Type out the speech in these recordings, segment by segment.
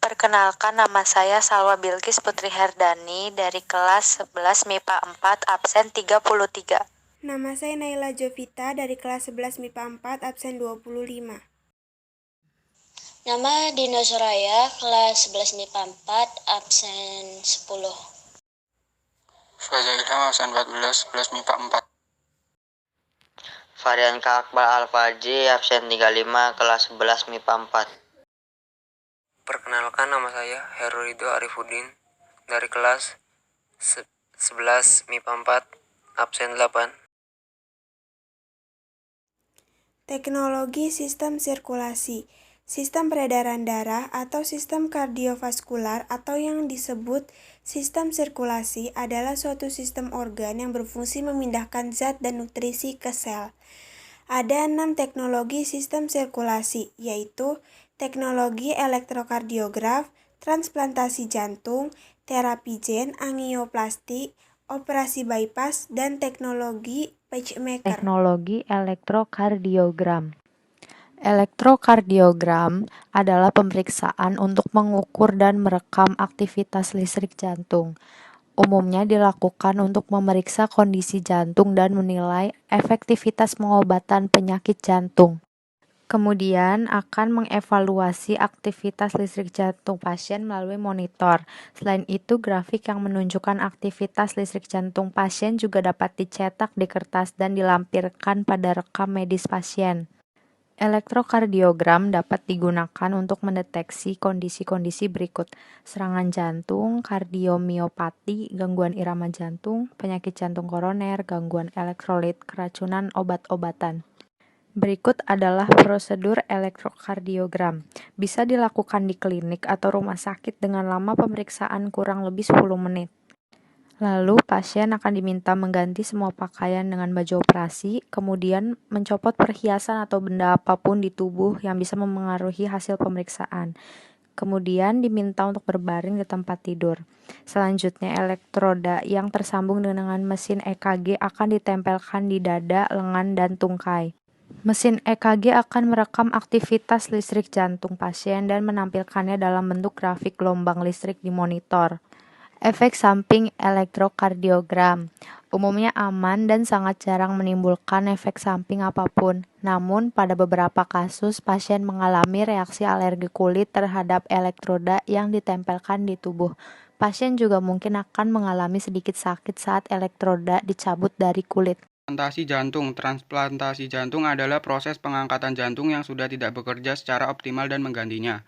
Perkenalkan, nama saya Salwa Bilqis Putri Herdani dari kelas 11 MIPA 4 absen 33. Nama saya Naila Jovita dari kelas 11 MIPA 4 absen 25. Nama Dina Soraya, kelas 11 MIPA 4 absen 10. Faza Ilham, absen 14, 11 MIPA 4. Varian Akbar Al-Faji, absen 35, kelas 11 MIPA 4. Perkenalkan, nama saya Heru Ridho Arifuddin dari kelas 11 MIPA 4 absen 8. Teknologi sistem sirkulasi. Sistem peredaran darah atau sistem kardiovaskular atau yang disebut sistem sirkulasi adalah suatu sistem organ yang berfungsi memindahkan zat dan nutrisi ke sel. Ada 6 teknologi sistem sirkulasi, yaitu teknologi elektrokardiograf, transplantasi jantung, terapi gen, angioplasti, operasi bypass, dan teknologi pacemaker. Teknologi elektrokardiogram. Elektrokardiogram adalah pemeriksaan untuk mengukur dan merekam aktivitas listrik jantung. Umumnya dilakukan untuk memeriksa kondisi jantung dan menilai efektivitas pengobatan penyakit jantung. Kemudian akan mengevaluasi aktivitas listrik jantung pasien melalui monitor. Selain itu, grafik yang menunjukkan aktivitas listrik jantung pasien juga dapat dicetak di kertas dan dilampirkan pada rekam medis pasien. Elektrokardiogram dapat digunakan untuk mendeteksi kondisi-kondisi berikut: serangan jantung, kardiomiopati, gangguan irama jantung, penyakit jantung koroner, gangguan elektrolit, keracunan obat-obatan. Berikut adalah prosedur elektrokardiogram. Bisa dilakukan di klinik atau rumah sakit dengan lama pemeriksaan kurang lebih 10 menit. Lalu, pasien akan diminta mengganti semua pakaian dengan baju operasi, kemudian mencopot perhiasan atau benda apapun di tubuh yang bisa memengaruhi hasil pemeriksaan. Kemudian diminta untuk berbaring di tempat tidur. Selanjutnya, elektroda yang tersambung dengan mesin EKG akan ditempelkan di dada, lengan, dan tungkai. Mesin EKG akan merekam aktivitas listrik jantung pasien dan menampilkannya dalam bentuk grafik gelombang listrik di monitor. Efek samping elektrokardiogram umumnya aman dan sangat jarang menimbulkan efek samping apapun. Namun, pada beberapa kasus, pasien mengalami reaksi alergi kulit terhadap elektroda yang ditempelkan di tubuh. Pasien juga mungkin akan mengalami sedikit sakit saat elektroda dicabut dari kulit. Transplantasi jantung adalah proses pengangkatan jantung yang sudah tidak bekerja secara optimal dan menggantinya.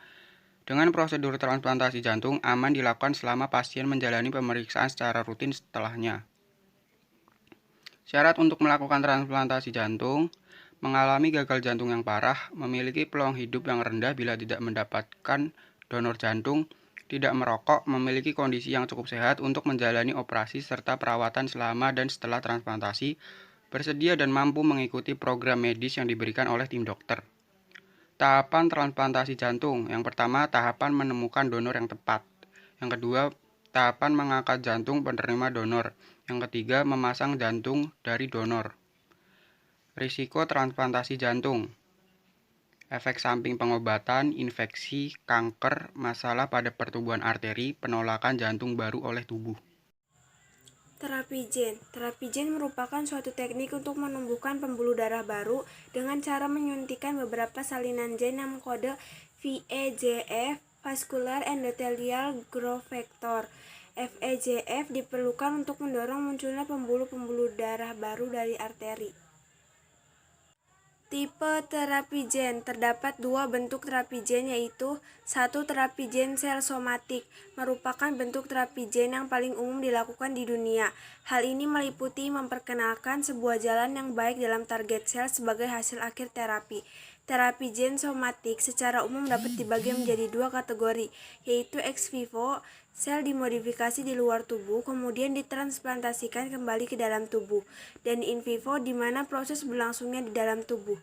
Dengan prosedur transplantasi jantung, aman dilakukan selama pasien menjalani pemeriksaan secara rutin setelahnya. Syarat untuk melakukan transplantasi jantung: mengalami gagal jantung yang parah, memiliki peluang hidup yang rendah bila tidak mendapatkan donor jantung, tidak merokok, memiliki kondisi yang cukup sehat untuk menjalani operasi serta perawatan selama dan setelah transplantasi, bersedia dan mampu mengikuti program medis yang diberikan oleh tim dokter. Tahapan transplantasi jantung. Yang pertama, tahapan menemukan donor yang tepat. Yang kedua, tahapan mengangkat jantung penerima donor. Yang ketiga, memasang jantung dari donor. Risiko transplantasi jantung: efek samping pengobatan, infeksi, kanker, masalah pada pertumbuhan arteri, penolakan jantung baru oleh tubuh. Terapi gen. Terapi gen merupakan suatu teknik untuk menumbuhkan pembuluh darah baru dengan cara menyuntikkan beberapa salinan gen yang mengkode VEGF, Vascular Endothelial Growth Factor. VEGF diperlukan untuk mendorong munculnya pembuluh-pembuluh darah baru dari arteri. Tipe terapi gen. Terdapat dua bentuk terapi gen, yaitu 1. Terapi gen sel somatik merupakan bentuk terapi gen yang paling umum dilakukan di dunia. Hal ini meliputi memperkenalkan sebuah jalan yang baik dalam target sel sebagai hasil akhir terapi. Terapi gen somatik secara umum dapat dibagi menjadi dua kategori, yaitu ex vivo, sel dimodifikasi di luar tubuh kemudian ditransplantasikan kembali ke dalam tubuh, dan in vivo di mana proses berlangsungnya di dalam tubuh.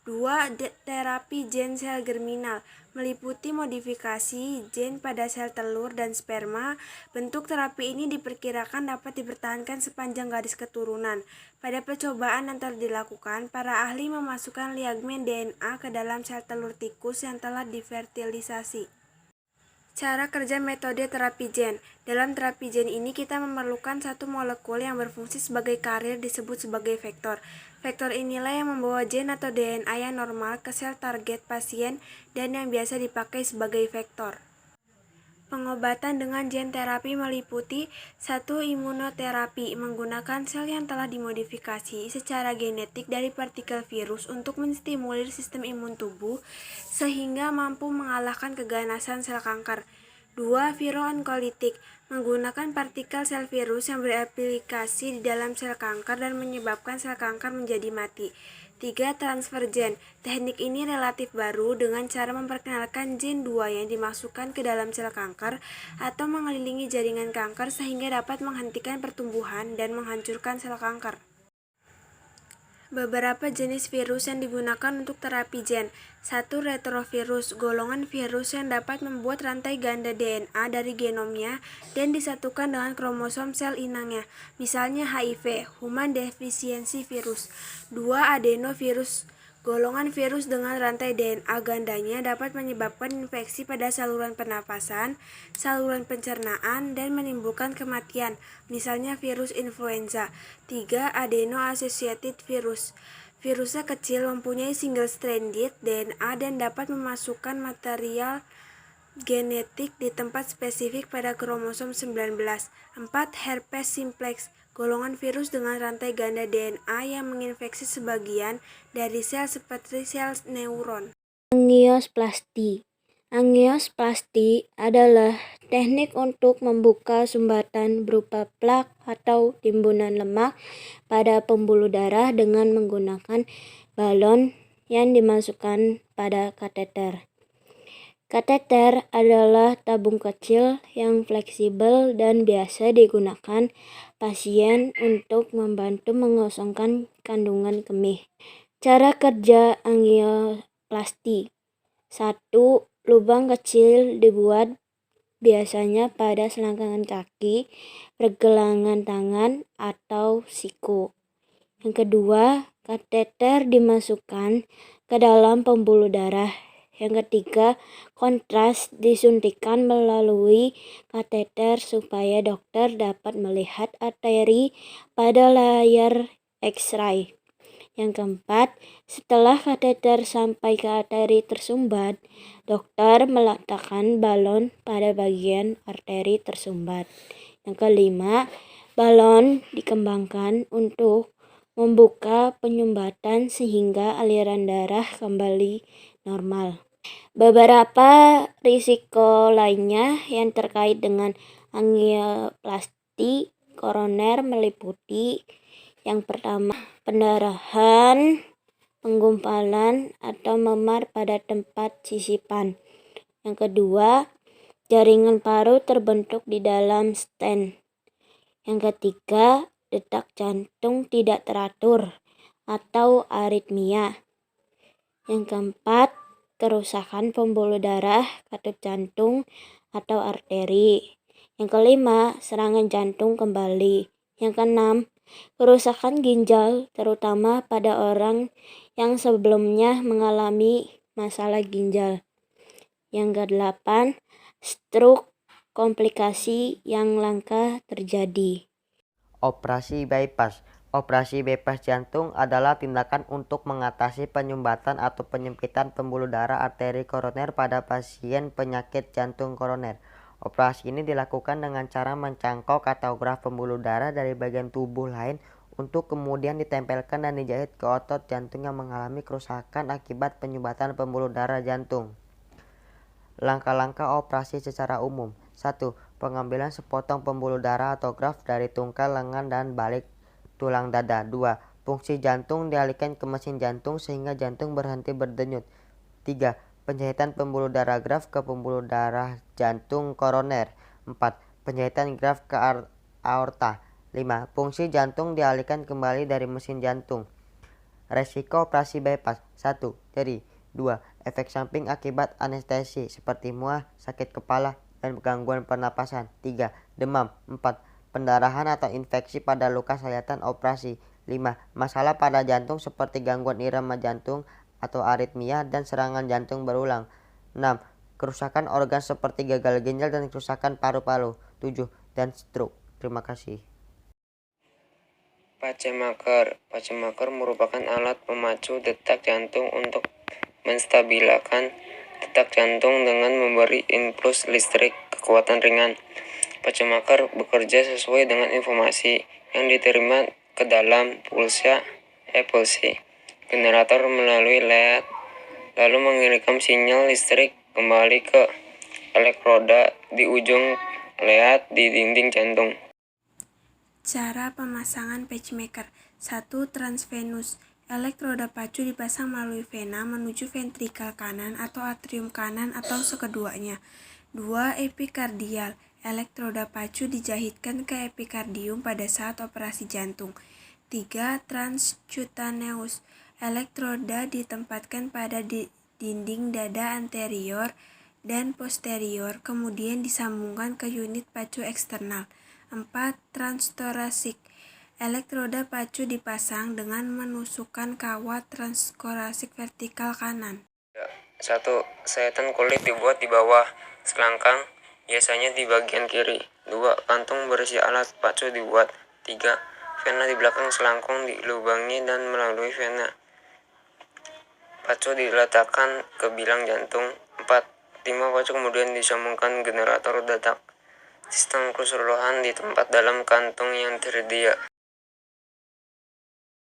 2. Terapi gen sel germinal meliputi modifikasi gen pada sel telur dan sperma. Bentuk terapi ini diperkirakan dapat dipertahankan sepanjang garis keturunan. Pada percobaan yang telah dilakukan, para ahli memasukkan liamen DNA ke dalam sel telur tikus yang telah difertilisasi. Cara kerja metode terapi gen. Dalam terapi gen ini kita memerlukan satu molekul yang berfungsi sebagai karier disebut sebagai vektor. Vektor inilah yang membawa gen atau DNA yang normal ke sel target pasien dan yang biasa dipakai sebagai vektor. Pengobatan dengan gen terapi meliputi 1. Imunoterapi, menggunakan sel yang telah dimodifikasi secara genetik dari partikel virus untuk menstimulir sistem imun tubuh sehingga mampu mengalahkan keganasan sel kanker. 2. Vironkolitik, menggunakan partikel sel virus yang beraplikasi di dalam sel kanker dan menyebabkan sel kanker menjadi mati. 3. Transfer gen. Teknik ini relatif baru dengan cara memperkenalkan gen 2 yang dimasukkan ke dalam sel kanker atau mengelilingi jaringan kanker sehingga dapat menghentikan pertumbuhan dan menghancurkan sel kanker. Beberapa jenis virus yang digunakan untuk terapi gen. 1. Retrovirus, golongan virus yang dapat membuat rantai ganda DNA dari genomnya dan disatukan dengan kromosom sel inangnya, misalnya HIV, Human Deficiency Virus. 2. Adenovirus, golongan virus dengan rantai DNA gandanya dapat menyebabkan infeksi pada saluran pernapasan, saluran pencernaan, dan menimbulkan kematian, misalnya virus influenza. 3. Adeno-associated virus. Virusnya kecil, mempunyai single-stranded DNA dan dapat memasukkan material genetik di tempat spesifik pada kromosom 19. 4. Herpes simplex, golongan virus dengan rantai ganda DNA yang menginfeksi sebagian dari sel seperti sel neuron. Angioplasti. Angioplasti adalah teknik untuk membuka sumbatan berupa plak atau timbunan lemak pada pembuluh darah dengan menggunakan balon yang dimasukkan pada kateter. Kateter adalah tabung kecil yang fleksibel dan biasa digunakan pasien untuk membantu mengosongkan kandungan kemih. Cara kerja angioplasti. 1. Lubang kecil dibuat biasanya pada selangkangan kaki, pergelangan tangan, atau siku. Yang kedua, kateter dimasukkan ke dalam pembuluh darah. Yang ketiga, kontras disuntikan melalui kateter supaya dokter dapat melihat arteri pada layar X-ray. Yang keempat, setelah kateter sampai ke arteri tersumbat, dokter meletakkan balon pada bagian arteri tersumbat. Yang kelima, balon dikembangkan untuk membuka penyumbatan sehingga aliran darah kembali normal. Beberapa risiko lainnya yang terkait dengan angioplasti koroner meliputi yang pertama, pendarahan, penggumpalan, atau memar pada tempat sisipan. Yang kedua, jaringan paru terbentuk di dalam stent. Yang ketiga, detak jantung tidak teratur atau aritmia. Yang keempat, kerusakan pembuluh darah, katup jantung, atau arteri. Yang kelima, serangan jantung kembali. Yang keenam, kerusakan ginjal, terutama pada orang yang sebelumnya mengalami masalah ginjal. Yang kedelapan, stroke, komplikasi yang langka terjadi. Operasi bypass. Operasi bypass jantung adalah tindakan untuk mengatasi penyumbatan atau penyempitan pembuluh darah arteri koroner pada pasien penyakit jantung koroner. Operasi ini dilakukan dengan cara mencangkok atau graf pembuluh darah dari bagian tubuh lain untuk kemudian ditempelkan dan dijahit ke otot jantung yang mengalami kerusakan akibat penyumbatan pembuluh darah jantung. Langkah-langkah operasi secara umum. 1. Pengambilan sepotong pembuluh darah atau graf dari tungkai lengan dan balik tulang dada. 2. Fungsi jantung dialihkan ke mesin jantung sehingga jantung berhenti berdenyut. 3. Penjahitan pembuluh darah graf ke pembuluh darah jantung koroner. 4. Penjahitan graf ke aorta. 5. Fungsi jantung dialihkan kembali dari mesin jantung. Resiko operasi bypass. 1. Nyeri. 2. Efek samping akibat anestesi seperti mual, sakit kepala, dan gangguan pernapasan. 3. Demam. 4. Pendarahan atau infeksi pada luka sayatan operasi. 5. Masalah pada jantung seperti gangguan irama jantung atau aritmia dan serangan jantung berulang. 6. kerusakan organ seperti gagal ginjal dan kerusakan paru-paru. 7. Dan stroke. Terima kasih. Pacemaker merupakan alat pemacu detak jantung untuk menstabilkan detak jantung dengan memberi impuls listrik kekuatan ringan. Pacemaker bekerja sesuai dengan informasi yang diterima ke dalam pulsi generator melalui LED, lalu mengirimkan sinyal listrik kembali ke elektroda di ujung LED di dinding jantung. Cara pemasangan pacemaker. 1. Transvenus. Elektroda pacu dipasang melalui vena menuju ventrikel kanan atau atrium kanan atau sekeduanya. 2. Epikardial. Elektroda pacu dijahitkan ke epikardium pada saat operasi jantung. 3. Transcutaneous. Elektroda ditempatkan pada dinding dada anterior dan posterior, kemudian disambungkan ke unit pacu eksternal. 4. Transthoracic. Elektroda pacu dipasang dengan menusukkan kawat transthoracik vertikal kanan. 1. Sayatan kulit dibuat di bawah selangkang, biasanya di bagian kiri. 2. Kantung berisi alat pacu dibuat. 3. Vena di belakang selangkung dilubangi dan melalui vena pacu diletakkan ke bilang jantung. 4. Timah pacu kemudian disambungkan generator detak. Sistem keseluruhan di tempat dalam kantung yang tersedia.